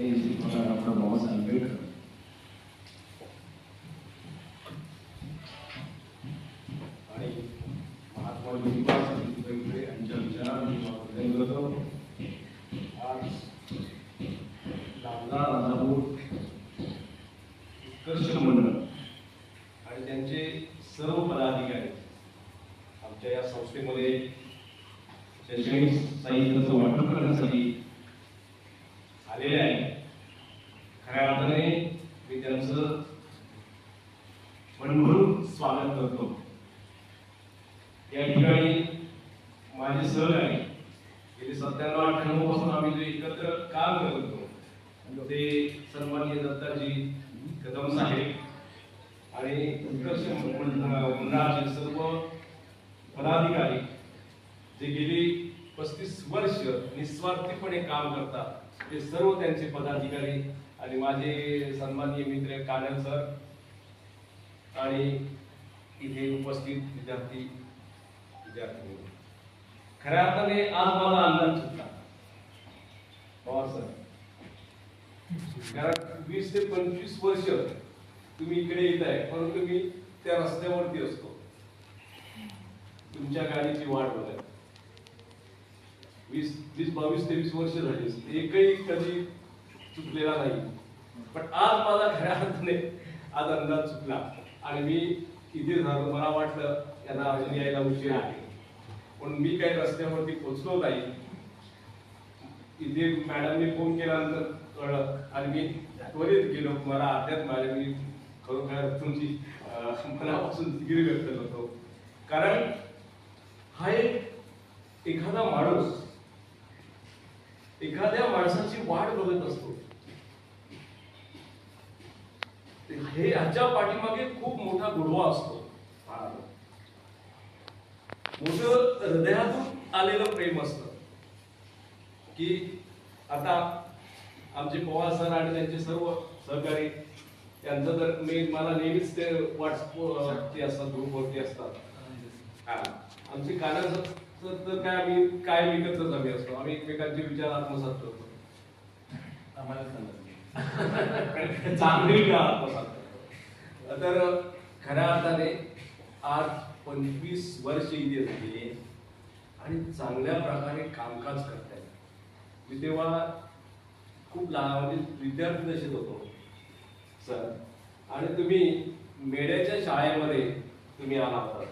हे श्रीमंत डॉक्टर बाबासाहेब आंबेडकर आणि महात्मा ज्योतिबा फुले यांच्या विचारांनी आज लाभला राजापूर उत्कर्ष मंडळ आणि त्यांचे सर्व पदाधिकारी आमच्या या संस्थेमध्ये शैक्षणिक साहित्याचं वाटप करण्यासाठी आलेले आहे. खऱ्या अर्थाने मी त्यांचं मनभरून स्वागत करतो. या ठिकाणी माझे सहकारी गेली 97-98 पासून आम्ही जे एकत्र काम करत होतो ते सन्माननीय दत्ताजी कदम साहेब आणि उत्कर्ष मंडळाचे सर्व पदाधिकारी जे गेली 35 वर्ष निस्वार्थीपणे काम करतात ते सर्व त्यांचे पदाधिकारी आणि माझे सन्माननीय मित्र कानन सर आणि इथे उपस्थित विद्यार्थी खऱ्या अर्थाने आज मला अंदाज सुटला पवार सर, कारण 20 ते 25 वर्ष तुम्ही इकडे येत आहे परंतु मी त्या रस्त्यावरती असतो तुमच्या गाडीची वाट बघत. 22-23 वर्ष झाली एकही कधी चुकलेला नाही. पण आज माझा खऱ्या अर्थाने आज अंदाज चुकला आणि मी इथे झालो. मला वाटलं यांना अजून यायला उशीर आहे पण मी काही रस्त्यावरती पोहोचलो नाही. इथे मॅडमने फोन केल्यानंतर कळलं आणि मी त्वरित गेलो. मला अर्ध्यात माझ्या मी खरोखर तुमची मनापासून दिलगिरी व्यक्त करतो. कारण हा एखादा माणूस एखाद्या माणसाची वाट बघत असतो. हे ह्याच्या पाठीमागे खूप मोठा गोडवा असतो. मोठं हृदयातून आलेलं प्रेम असतं की आता आमचे पवार सर आणि त्यांचे सर्व सहकारी यांचं तर मला नेहमीच ते व्हॉट्सअपवरती असतात ग्रुपवरती असतात. आमचे कारण तर काय आम्ही काय एकत्रच आम्ही असतो. आम्ही एकमेकांचे विचार आत्मसात करतो. आम्हाला चांगले आत्मसात करतो. तर खऱ्या अर्थाने आज 25 वर्ष इथे झाले आणि चांगल्या प्रकारे कामकाज करतायत. मी तेव्हा खूप लहान म्हणजे विद्यार्थी दशेत होतो सर आणि तुम्ही मेड्याच्या शाळेमध्ये तुम्ही आला होता.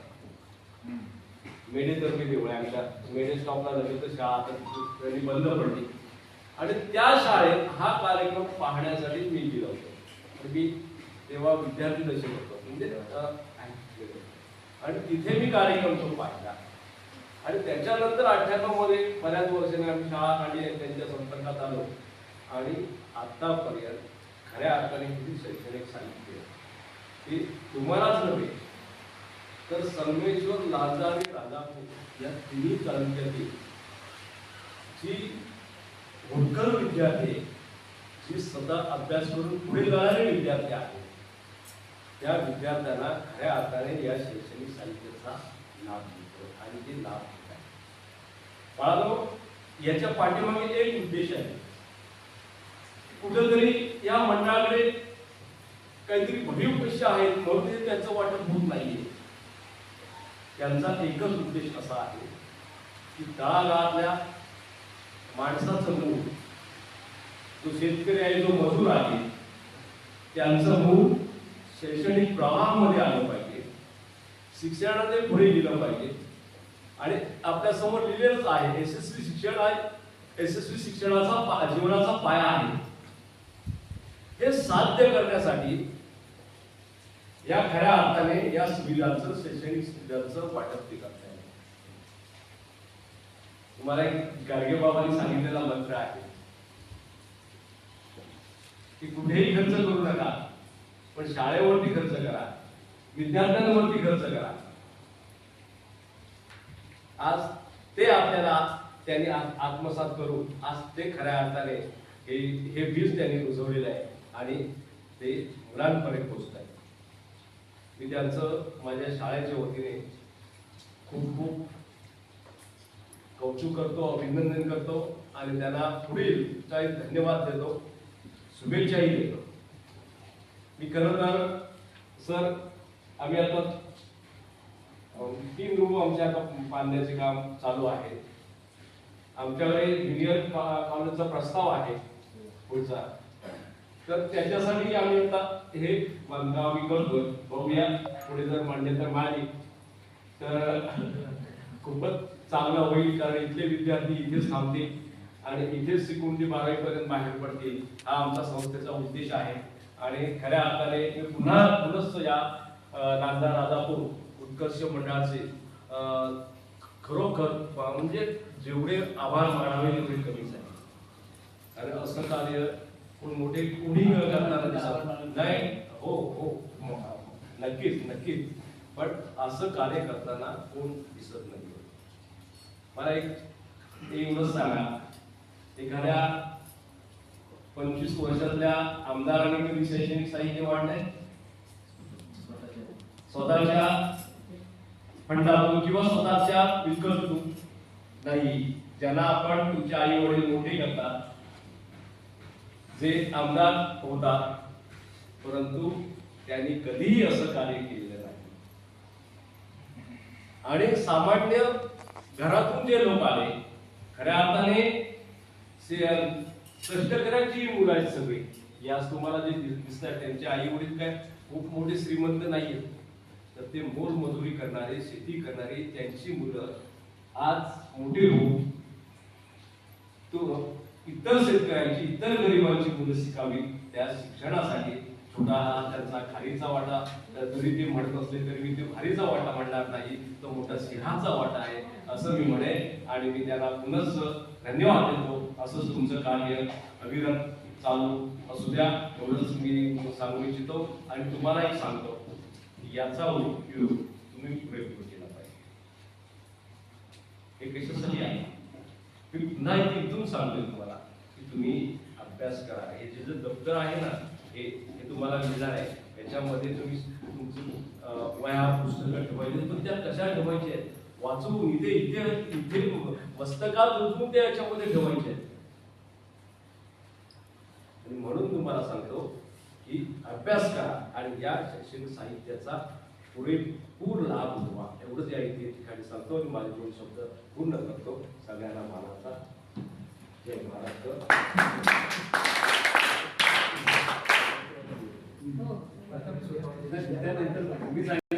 मेढेतर्फे देवळे आमच्या मेढे स्टॉपला झाली तर शाळा आता बंद पडली आणि त्या शाळेत हा कार्यक्रम पाहण्यासाठी मी गेलो होतो. मी तेव्हा विद्यार्थी दशेत होतो म्हणजे आणि तिथे मी कार्यक्रम तो पाहिला आणि त्याच्यानंतर 98 मध्ये बऱ्याच वर्षांनी आम्ही शाळा काढली त्यांच्या संपर्कात आलो आणि आतापर्यंत खऱ्या अर्थाने किती शैक्षणिक साहित्य की तुम्हालाच नव्हे तर संगमेश्वर, लांजा आणि राजापूर या तिन्ही तालुक्यातील जी होटकर विद्यार्थी जी सतत अभ्यास करून पुढे जाणारे विद्यार्थी आहेत त्या विद्यार्थ्यांना खऱ्या अर्थाने या शैक्षणिक साहित्याचा लाभ मिळतो आणि ते लाभ घेत आहे. बाळांनो, याच्या पाठीमागे एक उद्देश आहे. कुठेतरी या मंडळाकडे काहीतरी भरीव पैसे आहेत म्हणून त्यांचं वाटप होत नाहीये. त्यांचा एकच उद्देश असा आहे की तळागाळातल्या माणसाचं मूळ जो शेतकरी आहे जो मजूर आहे त्यांचं मूळ शैक्षणिक प्रवाहामध्ये आलं पाहिजे. शिक्षणाने पुढे गेलं पाहिजे आणि आपल्या समोर लिहिलेलंच आहे यशस्वी शिक्षण आहे. यशस्वी शिक्षणाचा जीवनाचा पाया आहे. हे साध्य करण्यासाठी या खऱ्या अर्थाने या सुविधांचं शैक्षणिक सुविधांचं वाटप ते करता येईल. तुम्हाला एक गाडगे बाबांनी सांगितलेला मंत्र आहे की कुठेही खर्च करू नका पण शाळेवरती खर्च करा, विद्यार्थ्यांवरती खर्च करा. आज ते आपल्याला त्यांनी आत्मसात करून आज ते खऱ्या अर्थाने हे बीज त्यांनी रुजवलेलं आहे आणि ते मुलांपर्यंत पोहोचत आहे. मी त्यांचं माझ्या शाळेच्या वतीने खूप खूप कौतुक करतो, अभिनंदन करतो आणि त्यांना पुढील काही धन्यवाद देतो. शुभेच्छाही देतो. मी खरं तर सर आम्ही आता 3 रूम आमच्या आता बांधण्याचे काम चालू आहे. आमच्याकडे ज्युनियर कॉलेजचा प्रस्ताव आहे पुढचा, तर त्याच्यासाठी आम्ही आता हे बांधकाम आम्ही करतोय. बघूया पुढे जर मान्यता मिळाली तर खूपच चांगलं होईल, कारण इथले विद्यार्थी इथेच थांबतील आणि इथेच शिकून ते 12वी पर्यंत बाहेर पडतील, हा आमचा संस्थेचा उद्देश आहे. आणि खऱ्या अर्थाने मी पुनश्च या नांदा राजापूर उत्कर्ष मंडळाचे खरोखर म्हणजे जेवढे आभार मानावे तेवढे कमीच आहे. आणि असं कार्य कोण मोठे कोणी करताना दिसत नाही. हो हो नक्कीच नक्कीच, पण असं कार्य करताना कोण दिसत नाही. मला एक गोष्ट सांगा, एखाद्या 25 वर्षातल्या आमदारांनी कधी शैक्षणिक साहित्य वाढलंय? स्वतःच्या फंडातून किंवा स्वतःच्या विकतून नाही. ज्यांना आपण तुमचे आई वडील मोठे करतात, जे आमदार होतात, परंतु त्यांनी कधीही असं कार्य केलेलं नाही. आणि सामान्य घरातून जे लोक आले, खऱ्या अर्थाने कष्टकऱ्यांची मुलं आहेत सगळी. यास तुम्हाला जे दिसतात त्यांचे आई वडील काय खूप मोठे श्रीमंत नाहीये, तर ते मोलमजुरी करणारे, शेती करणारे, त्यांची मुलं आज मोठी होऊन तो इतर शेतकऱ्यांची, इतर गरिबांची मुलं शिकावी, त्या शिक्षणासाठी छोटा त्यांचा खारीचा वाटा, जरी ते म्हणत असले तरी मी ते भारीचा वाटा म्हणणार नाही, तो मोठा सिंहाचा वाटा आहे असं मी म्हणे. आणि मी त्याला पुनश्च धन्यवाद देतो. असंच तुमचं कार्य अविरत चालू असू द्या, एवढंच मी सांगू इच्छितो. आणि तुम्हालाही सांगतो याचा उपयोग तुम्ही पुरेपूर केला पाहिजे. हे कशासाठी आहे? मी पुन्हा इथून सांगतोय तुम्हाला की तुम्ही अभ्यास करा. हे जे दप्तर आहे ना, हे तुम्हाला मिळणार आहे. याच्यामध्ये तुम्ही तुमचं वह्या पुस्तकं ठेवायचे, पण त्या कशा ठेवायच्या आहेत? वाचून इथे इथे इथे मस्तकात रुजवून त्या याच्यामध्ये ठेवायचे आहेत. आणि म्हणून तुम्हाला सांगतो की अभ्यास करा आणि या शैक्षणिक साहित्याचा पुरेपूर लाभ घ्या. एवढंच या इथे ठिकाणी सांगतो आणि माझे 2 शब्द पूर्ण करतो. सगळ्यांना मानाचा जय महाराष्ट्र.